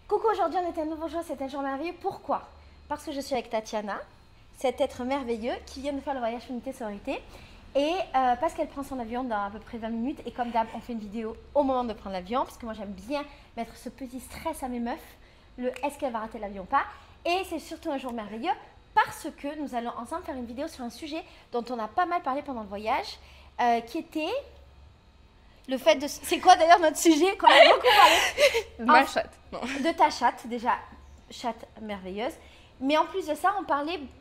Coucou, aujourd'hui on est un nouveau jour, c'est un jour merveilleux. Pourquoi? Parce que je suis avec Tatiana, cet être merveilleux qui vient de faire le voyage Unité Sororité. Et parce qu'elle prend son avion dans à peu près 20 minutes. Et comme d'hab, on fait une vidéo au moment de prendre l'avion. Parce que moi j'aime bien mettre ce petit stress à mes meufs. Le est-ce qu'elle va rater l'avion ou pas. Et c'est surtout un jour merveilleux parce que nous allons ensemble faire une vidéo sur un sujet dont on a pas mal parlé pendant le voyage. Qui était... le fait de... C'est quoi d'ailleurs notre sujet qu'on a beaucoup parlé? Ma chatte. Non. De ta chatte, déjà, chatte merveilleuse. Mais en plus de ça,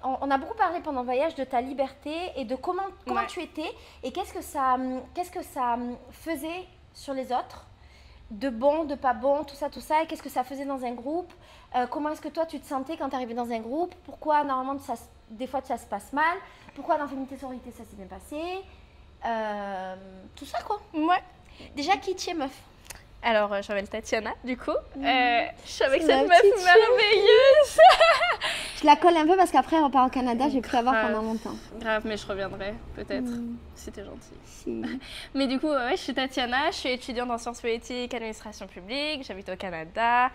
on a beaucoup parlé pendant le voyage de ta liberté et de comment Ouais. tu étais et qu'est-ce que ça faisait sur les autres, de bon, de pas bon, tout ça, et qu'est-ce que ça faisait dans un groupe, comment est-ce que toi tu te sentais quand tu arrivais dans un groupe, pourquoi normalement des fois ça se passe mal, pourquoi dans Féminité Sororité ça s'est bien passé, tout ça quoi. Ouais. Déjà, qui tu es meuf? Alors, je m'appelle Tatiana, du coup. Je suis avec C'est cette ma meuf petite merveilleuse. Je la colle un peu parce qu'après, on repart au Canada, j'ai pu la voir Grave. pendant longtemps. Grave, mais je reviendrai, peut-être, si t'es gentille. Si. Mais du coup, ouais, je suis Tatiana, je suis étudiante en sciences politiques, administration publique, j'habite au Canada.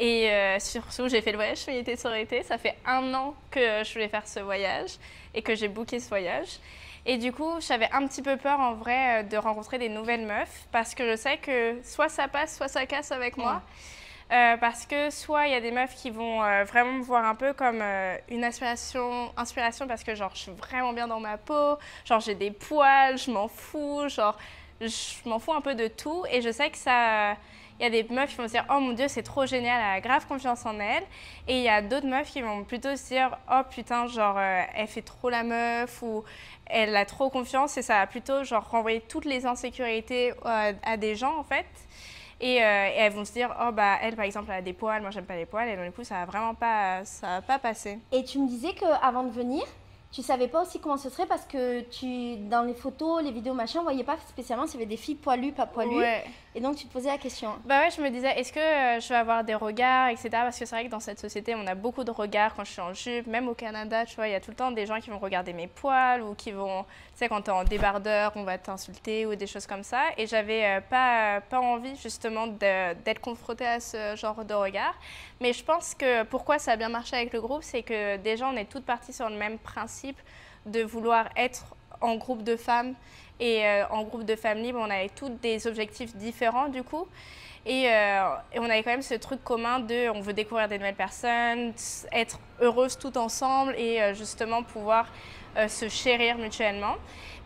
Et surtout, j'ai fait le voyage Unité Sororité. Ça fait 1 an que je voulais faire ce voyage et que j'ai booké ce voyage. Et du coup, j'avais un petit peu peur en vrai de rencontrer des nouvelles meufs parce que je sais que soit ça passe, soit ça casse avec moi. Parce que soit il y a des meufs qui vont vraiment me voir un peu comme une inspiration parce que genre je suis vraiment bien dans ma peau, genre j'ai des poils, je m'en fous, genre je m'en fous un peu de tout et je sais que ça... Il y a des meufs qui vont se dire « Oh mon Dieu, c'est trop génial, elle a grave confiance en elle ». Et il y a d'autres meufs qui vont plutôt se dire « Oh putain, genre elle fait trop la meuf » ou « Elle a trop confiance » et ça va plutôt genre renvoyer toutes les insécurités à des gens en fait. Et elles vont se dire « Oh bah elle par exemple elle a des poils, moi j'aime pas les poils » et donc du coup ça va vraiment pas, ça va pas passer. Et tu me disais qu'avant de venir, tu savais pas aussi comment ce serait parce que dans les photos, les vidéos, machin, on voyait pas spécialement s'il y avait des filles poilues, pas poilues. Ouais. Et donc tu te posais la question. Bah ouais, je me disais, est-ce que je vais avoir des regards, etc. Parce que c'est vrai que dans cette société, on a beaucoup de regards quand je suis en jupe. Même au Canada, tu vois, il y a tout le temps des gens qui vont regarder mes poils ou qui vont, tu sais, quand t'es en débardeur, on va t'insulter ou des choses comme ça. Et j'avais pas envie, justement, d'être confrontée à ce genre de regard. Mais je pense que pourquoi ça a bien marché avec le groupe, c'est que déjà, on est toutes parties sur le même principe de vouloir être en groupe de femmes. Et en groupe de femmes libres, on avait toutes des objectifs différents du coup. Et on avait quand même ce truc commun de on veut découvrir des nouvelles personnes, être heureuses tout ensemble et justement pouvoir se chérir mutuellement.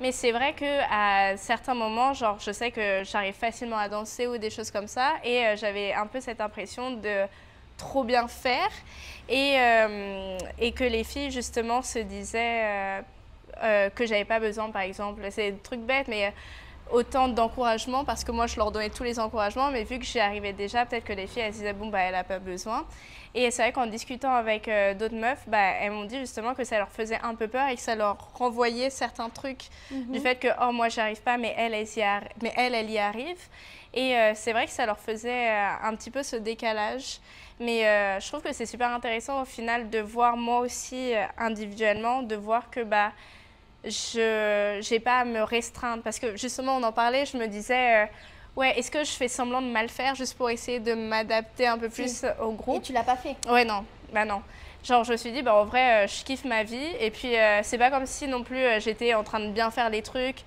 Mais c'est vrai qu'à certains moments, genre je sais que j'arrive facilement à danser ou des choses comme ça. Et j'avais un peu cette impression de trop bien faire. Et que les filles justement se disaient... que j'avais pas besoin, par exemple, c'est des trucs bêtes, mais autant d'encouragement, parce que moi je leur donnais tous les encouragements, mais vu que j'y arrivais déjà, peut-être que les filles elles disaient bon bah elle a pas besoin. Et c'est vrai qu'en discutant avec d'autres meufs, bah, elles m'ont dit justement que ça leur faisait un peu peur et que ça leur renvoyait certains trucs du fait que oh moi j'y arrive pas, mais elle elle y arrive. Et c'est vrai que ça leur faisait un petit peu ce décalage. Mais je trouve que c'est super intéressant au final de voir moi aussi individuellement, de voir que bah, je n'ai pas à me restreindre. Parce que justement, on en parlait, je me disais, ouais, est-ce que je fais semblant de mal faire juste pour essayer de m'adapter un peu plus au groupe? Et tu l'as pas fait? Ouais, non, bah non. Genre, je me suis dit, bah, en vrai, je kiffe ma vie. Et puis, c'est pas comme si non plus j'étais en train de bien faire les trucs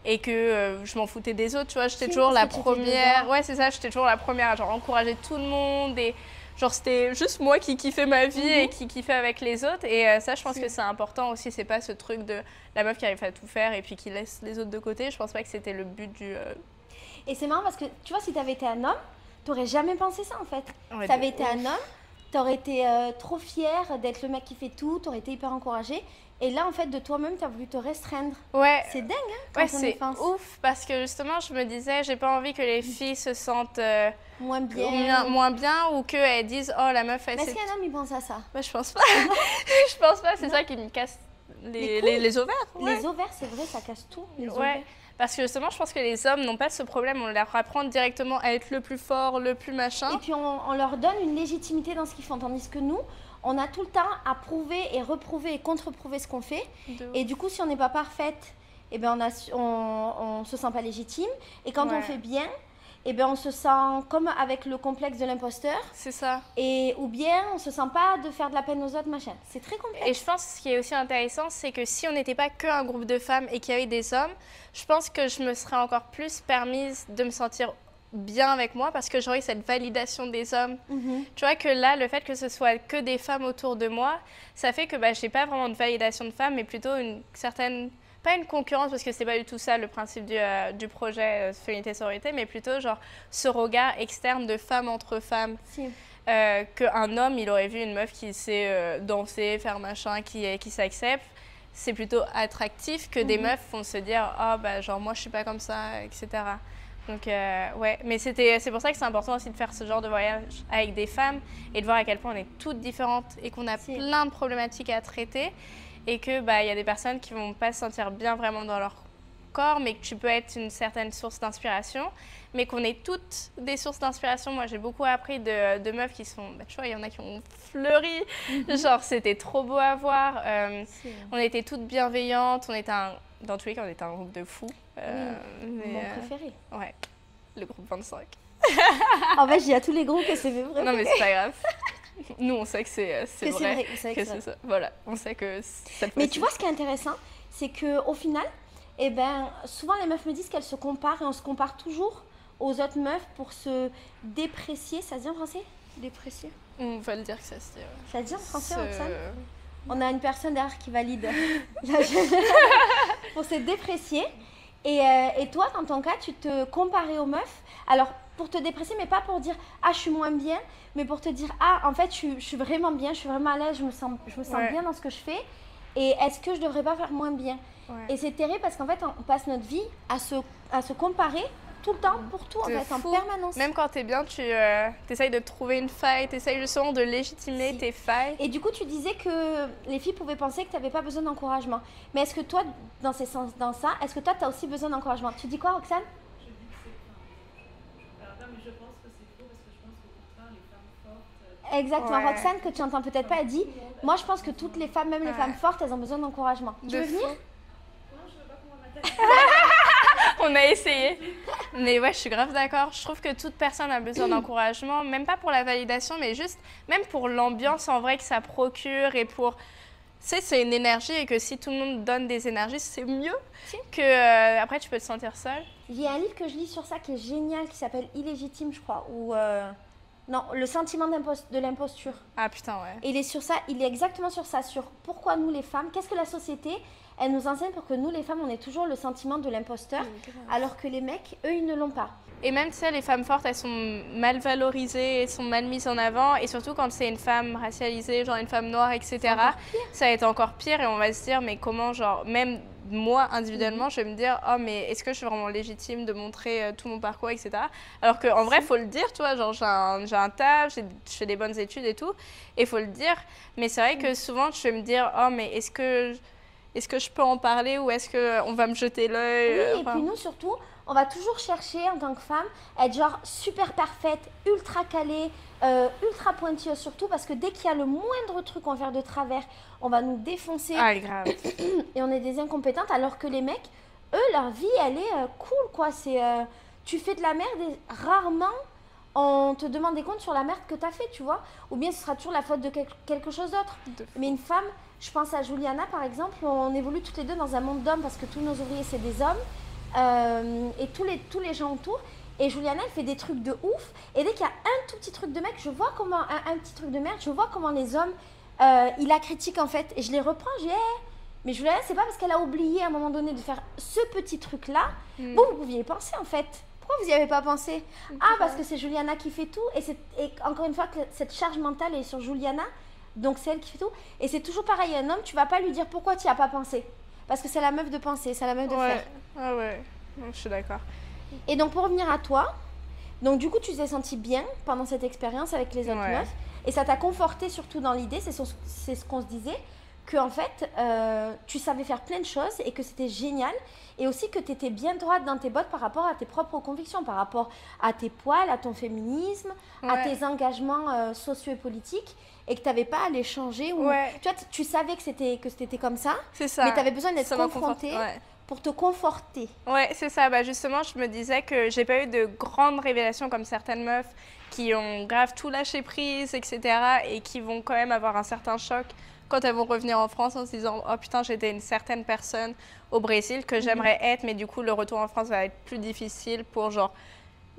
et que je m'en foutais des autres, tu vois. J'étais toujours la première. Ouais, c'est ça, j'étais toujours la première à genre, encourager tout le monde. Et genre, c'était juste moi qui kiffais ma vie et qui kiffais avec les autres. Et ça, je pense que c'est important aussi. C'est pas ce truc de la meuf qui arrive à tout faire et puis qui laisse les autres de côté. Je pense pas que c'était le but du... Et c'est marrant parce que, tu vois, si t'avais été un homme, t'aurais jamais pensé ça, en fait. Ouais, Si t'avais été un homme, t'aurais été trop fière d'être le mec qui fait tout, t'aurais été hyper encouragée. Et là, en fait, de toi-même, t'as voulu te restreindre. Ouais. C'est dingue, hein, quand Ouais, on c'est est mince. ouf parce que justement, je me disais, j'ai pas envie que les filles se sentent Moins bien. moins bien ou qu'elles disent, oh la meuf, elle Mais est-ce qu'un homme, il pense à ça? Bah, je pense pas. Je pense pas, c'est ça qui me casse les ovaires. Ouais. Les ovaires, c'est vrai, ça casse tout. Les Ouais, ovaires. parce que justement, je pense que les hommes n'ont pas ce problème. On leur apprend directement à être le plus fort, le plus machin. Et puis, on leur donne une légitimité dans ce qu'ils font. Tandis que nous, on a tout le temps à prouver et reprouver et contre-prouver ce qu'on fait. Et du coup, si on n'est pas parfaite, eh ben on se sent pas légitime. Et quand on fait bien, et ben on se sent comme avec le complexe de l'imposteur. C'est ça. Et ou bien on se sent pas de faire de la peine aux autres, machin. C'est très complexe. Et je pense que ce qui est aussi intéressant, c'est que si on n'était pas qu'un groupe de femmes et qu'il y avait des hommes, je pense que je me serais encore plus permise de me sentir bien avec moi parce que j'aurais cette validation des hommes. Tu vois que là, le fait que ce soit que des femmes autour de moi, ça fait que je n'ai pas vraiment de validation de femmes, mais plutôt une certaine, pas une concurrence parce que c'est pas du tout ça le principe du projet Féminité Sororité, mais plutôt genre ce regard externe de femmes entre femmes. Si. Qu'un homme, il aurait vu une meuf qui sait danser, faire machin, qui s'accepte. C'est plutôt attractif que des meufs vont se dire « Ah, genre moi je suis pas comme ça, etc. » Donc, ouais, mais c'est pour ça que c'est important aussi de faire ce genre de voyage avec des femmes et de voir à quel point on est toutes différentes et qu'on a plein de problématiques à traiter et qu'il y a des personnes qui vont pas se sentir bien vraiment dans leur corps, mais que tu peux être une certaine source d'inspiration, mais qu'on est toutes des sources d'inspiration. Moi, j'ai beaucoup appris de meufs qui sont, tu vois, il y en a qui ont fleuri, genre c'était trop beau à voir. On était toutes bienveillantes, dans tous les cas, on était un groupe de fous. Mon préféré. Ouais, le groupe 25. En fait, j'ai à tous les groupes que c'est vrai. Non, mais c'est pas grave. Nous, on sait que c'est vrai. Que c'est ça. Voilà, on sait que ça te Mais tu vois, ce qui est intéressant, c'est qu'au final, souvent les meufs me disent qu'elles se comparent et on se compare toujours aux autres meufs pour se déprécier. Ça se dit en français? Déprécier? On va le dire que ça se dit. Ouais. Ça se dit en français, Roxane? On a une personne derrière qui valide. Pour se déprécier. Et toi, dans ton cas, tu te comparais aux meufs. Alors, pour te déprécier, mais pas pour dire « Ah, je suis moins bien », mais pour te dire « Ah, en fait, je suis vraiment bien, je suis vraiment à l'aise, je me sens bien dans ce que je fais. Et est-ce que je devrais pas faire moins bien ?» Et c'est terrible parce qu'en fait, on passe notre vie à se comparer tout le temps, pour tout, en fait, en permanence. Même quand t'es bien, tu essayes de trouver une faille, tu essayes justement de légitimer tes failles. Et du coup, tu disais que les filles pouvaient penser que tu n'avais pas besoin d'encouragement. Mais est-ce que toi, dans ça, est-ce que toi, tu as aussi besoin d'encouragement? Tu dis quoi, Roxane? Je dis que c'est alors, non, mais je pense que c'est faux parce que je pense qu'au contraire, les femmes fortes... Exactement, Roxane, que tu n'entends peut-être pas, elle dit « Moi, je pense que toutes les femmes, même les femmes fortes, elles ont besoin d'encouragement. » Tu veux venir? Non, je veux pas qu'on m'attaque. On a essayé. Mais ouais, je suis grave d'accord. Je trouve que toute personne a besoin d'encouragement, même pas pour la validation, mais juste même pour l'ambiance en vrai que ça procure et pour... Tu sais, c'est une énergie et que si tout le monde donne des énergies, c'est mieux que après tu peux te sentir seule. Il y a un livre que je lis sur ça qui est génial, qui s'appelle Illégitime, je crois, ou... Non, le sentiment de l'imposture. Ah putain, ouais. Et il est sur ça, il est exactement sur ça, sur pourquoi nous les femmes, qu'est-ce que la société, elle nous enseigne pour que nous les femmes, on ait toujours le sentiment de l'imposteur, alors que les mecs, eux, ils ne l'ont pas. Et même, tu sais, les femmes fortes, elles sont mal valorisées, elles sont mal mises en avant, et surtout quand c'est une femme racialisée, genre une femme noire, etc., ça va être encore pire, et on va se dire, mais comment, genre, même moi, individuellement, je vais me dire, oh, mais est-ce que je suis vraiment légitime de montrer tout mon parcours, etc. Alors qu'en vrai, il faut le dire, tu vois, genre, j'ai un taf, je fais des bonnes études et tout, et il faut le dire, mais c'est vrai que souvent, je vais me dire, oh, mais est-ce que je peux en parler, ou est-ce qu'on va me jeter l'œil? Oui, et puis nous, surtout, on va toujours chercher, en tant que femme, être genre super parfaite, ultra calée, ultra pointilleuse, surtout parce que dès qu'il y a le moindre truc qu'on va faire de travers, on va nous défoncer. Ah, grave. Et on est des incompétentes, alors que les mecs, eux, leur vie, elle est cool, quoi. C'est, tu fais de la merde et rarement on te demande des comptes sur la merde que tu as fait, tu vois. Ou bien ce sera toujours la faute de quelque chose d'autre. Mais une femme, je pense à Juliana, par exemple, on évolue toutes les deux dans un monde d'hommes parce que tous nos ouvriers, c'est des hommes. Et tous les gens autour. Et Juliana, elle fait des trucs de ouf. Et dès qu'il y a un tout petit truc de mec, je vois comment, un petit truc de merde, je vois comment les hommes, ils la critiquent en fait. Et je les reprends, je dis, hey, mais Juliana, c'est pas parce qu'elle a oublié à un moment donné de faire ce petit truc-là. Bon, vous pouviez y penser en fait. Pourquoi vous n'y avez pas pensé? Ah, parce que c'est Juliana qui fait tout. Et encore une fois, que cette charge mentale est sur Juliana. Donc c'est elle qui fait tout. Et c'est toujours pareil, un homme, tu vas pas lui dire pourquoi tu n'y as pas pensé. Parce que c'est la meuf de penser, c'est la meuf de faire. Ah ouais, je suis d'accord. Et donc pour revenir à toi, donc du coup tu t'es sentie bien pendant cette expérience avec les autres meufs. Et ça t'a conforté surtout dans l'idée, c'est ce qu'on se disait, que en fait tu savais faire plein de choses et que c'était génial. Et aussi que tu étais bien droite dans tes bottes par rapport à tes propres convictions, par rapport à tes poils, à ton féminisme, à tes engagements sociaux et politiques. Et que tu n'avais pas à les changer. Ou... Tu vois, tu savais que c'était comme ça. C'est ça. Mais tu avais besoin d'être confrontée pour te conforter. Ouais, c'est ça. Bah, justement, je me disais que j'ai pas eu de grandes révélations comme certaines meufs qui ont grave tout lâché prise, etc. et qui vont quand même avoir un certain choc quand elles vont revenir en France en se disant « Oh putain, j'étais une certaine personne au Brésil que j'aimerais être, mais du coup, le retour en France va être plus difficile pour genre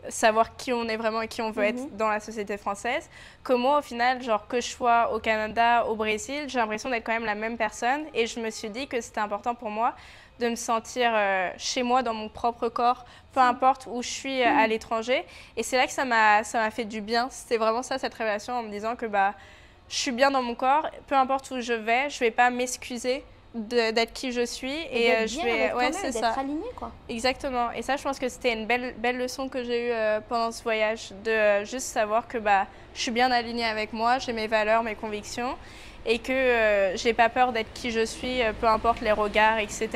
savoir qui on est vraiment et qui on veut être dans la société française. » Que moi, au final, genre que je sois au Canada, au Brésil, j'ai l'impression d'être quand même la même personne. Et je me suis dit que c'était important pour moi de me sentir chez moi, dans mon propre corps, peu importe où je suis à l'étranger. Et c'est là que ça m'a fait du bien. C'était vraiment ça, cette révélation, en me disant que bah, je suis bien dans mon corps, peu importe où je vais pas m'excuser d'être qui je suis. Et je vais, ouais, c'est ça. D'être aligné, quoi. Exactement. Et ça, je pense que c'était une belle leçon que j'ai eue pendant ce voyage, de juste savoir que bah, je suis bien alignée avec moi, j'ai mes valeurs, mes convictions, et que j'ai pas peur d'être qui je suis, peu importe les regards, etc.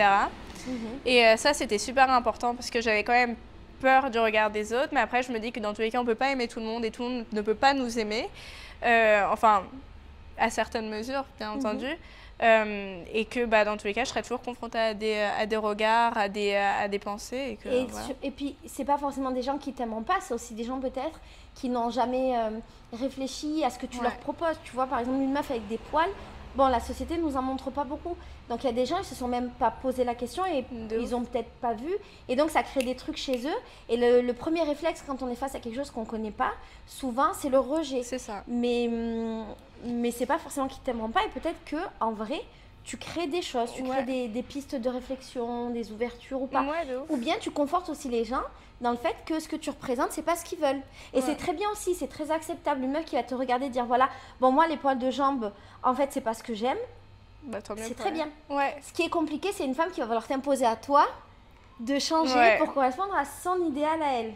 Et ça, c'était super important parce que j'avais quand même peur du regard des autres, mais après, je me dis que dans tous les cas, on peut pas aimer tout le monde et tout le monde ne peut pas nous aimer, enfin, à certaines mesures, bien entendu. Et que bah, dans tous les cas, je serais toujours confrontée à des regards, à des pensées. Et puis, c'est pas forcément des gens qui t'aimeront pas, c'est aussi des gens peut-être qui n'ont jamais réfléchi à ce que tu leur proposes. Tu vois, par exemple, une meuf avec des poils, bon, la société nous en montre pas beaucoup. Donc, il y a des gens, ils se sont même pas posé la question et ils ont peut-être pas vu. Et donc, ça crée des trucs chez eux. Et le premier réflexe, quand on est face à quelque chose qu'on connaît pas, souvent, c'est le rejet. C'est ça. Mais c'est pas forcément qu'ils t'aimeront pas. Et peut-être que en vrai, tu crées des choses, tu crées des pistes de réflexion, des ouvertures ou pas. Ou bien tu confortes aussi les gens dans le fait que ce que tu représentes, c'est pas ce qu'ils veulent. Et c'est très bien aussi, c'est très acceptable. Une meuf qui va te regarder et dire voilà, bon, moi, les poils de jambes, en fait, c'est pas ce que j'aime. Bah, c'est très bien. Ouais. Ce qui est compliqué, c'est une femme qui va vouloir t'imposer à toi de changer pour correspondre à son idéal à elle.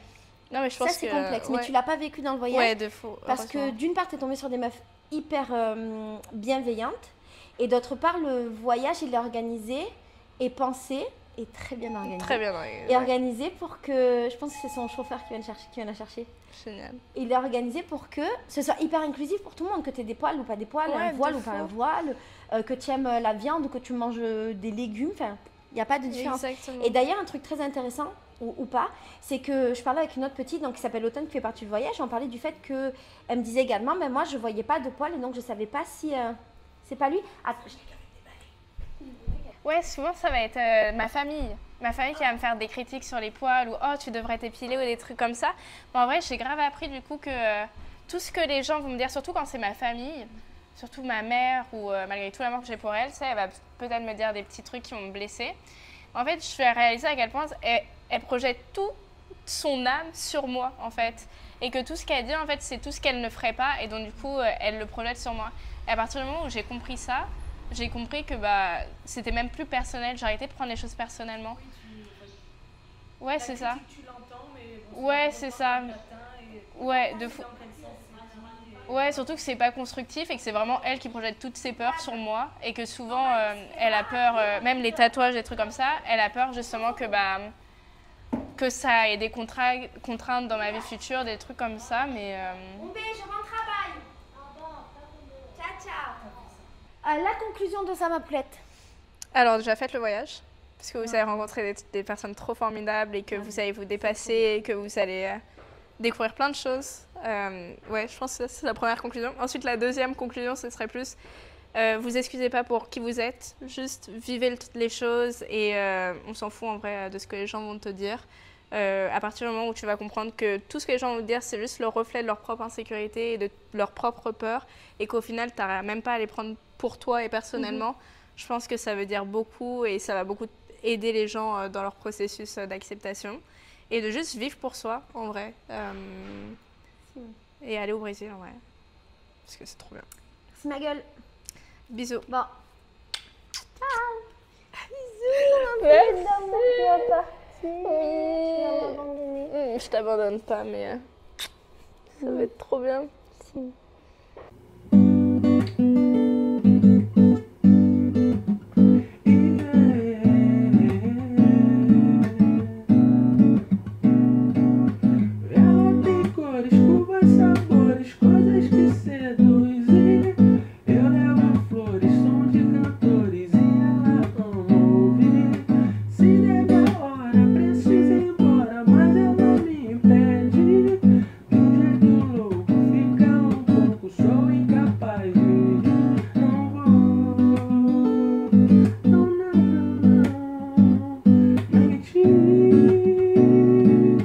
Non, mais je pense ça, c'est complexe. Mais tu l'as pas vécu dans le voyage. Ouais, de fou. Parce que d'une part, tu es tombée sur des meufs hyper bienveillantes. Et d'autre part, le voyage, il est organisé et pensé et très bien organisé. Très bien organisé. Et organisé pour que, je pense que c'est son chauffeur qui vient la chercher. Génial. Il est organisé pour que ce soit hyper inclusif pour tout le monde, que tu aies des poils ou pas des poils, un voile ou pas un voile, que tu aimes la viande ou que tu manges des légumes. Enfin, il n'y a pas de différence. Exactement. Et d'ailleurs, un truc très intéressant, ou pas, c'est que je parlais avec une autre petite donc, qui s'appelle Automne, qui fait partie du voyage. On parlait du fait qu'elle me disait également, mais moi, je ne voyais pas de poils et donc je ne savais pas si... c'est pas lui. Attends, ouais, souvent, ça va être ma famille. Ma famille qui va me faire des critiques sur les poils ou « Oh, tu devrais t'épiler » ou des trucs comme ça. Bon, en vrai, j'ai grave appris du coup que tout ce que les gens vont me dire, surtout quand c'est ma famille, surtout ma mère ou malgré tout l'amour que j'ai pour elle, ça, elle va peut-être me dire des petits trucs qui vont me blesser. En fait, je vais réaliser à quel point elle projette toute son âme sur moi, en fait. Et que tout ce qu'elle dit, en fait, c'est tout ce qu'elle ne ferait pas. Et donc, du coup, elle le projette sur moi. Et à partir du moment où j'ai compris ça, j'ai compris que bah, c'était même plus personnel. J'ai arrêté de prendre les choses personnellement. Ouais, c'est ça. Tu l'entends, mais bon, ouais, c'est ça. Ouais, de fou. Ouais, surtout que c'est pas constructif et que c'est vraiment elle qui projette toutes ses peurs sur moi et que souvent elle a peur, même les tatouages, des trucs comme ça, elle a peur justement que ça ait des contraintes dans ma vie future, des trucs comme ça, mais... Oubé, je rentre travail. Ciao, ciao. La conclusion de ça, ma poulette. Alors déjà, faites le voyage, parce que vous allez rencontrer des personnes trop formidables et que vous allez vous dépasser et que vous allez découvrir plein de choses. Ouais, je pense que c'est la première conclusion. Ensuite, la deuxième conclusion, ce serait plus... vous excusez pas pour qui vous êtes, juste vivez les choses et on s'en fout en vrai de ce que les gens vont te dire. À partir du moment où tu vas comprendre que tout ce que les gens vont te dire, c'est juste le reflet de leur propre insécurité et de leur propre peur et qu'au final, tu n'auras même pas à les prendre pour toi et personnellement, je pense que ça veut dire beaucoup et ça va beaucoup aider les gens dans leur processus d'acceptation et de juste vivre pour soi en vrai et aller au Brésil en vrai parce que c'est trop bien. C'est ma gueule. Bisous. Bon. Ciao. Bisous. Merci. Je t'abandonne pas, mais ça va être trop bien. Si.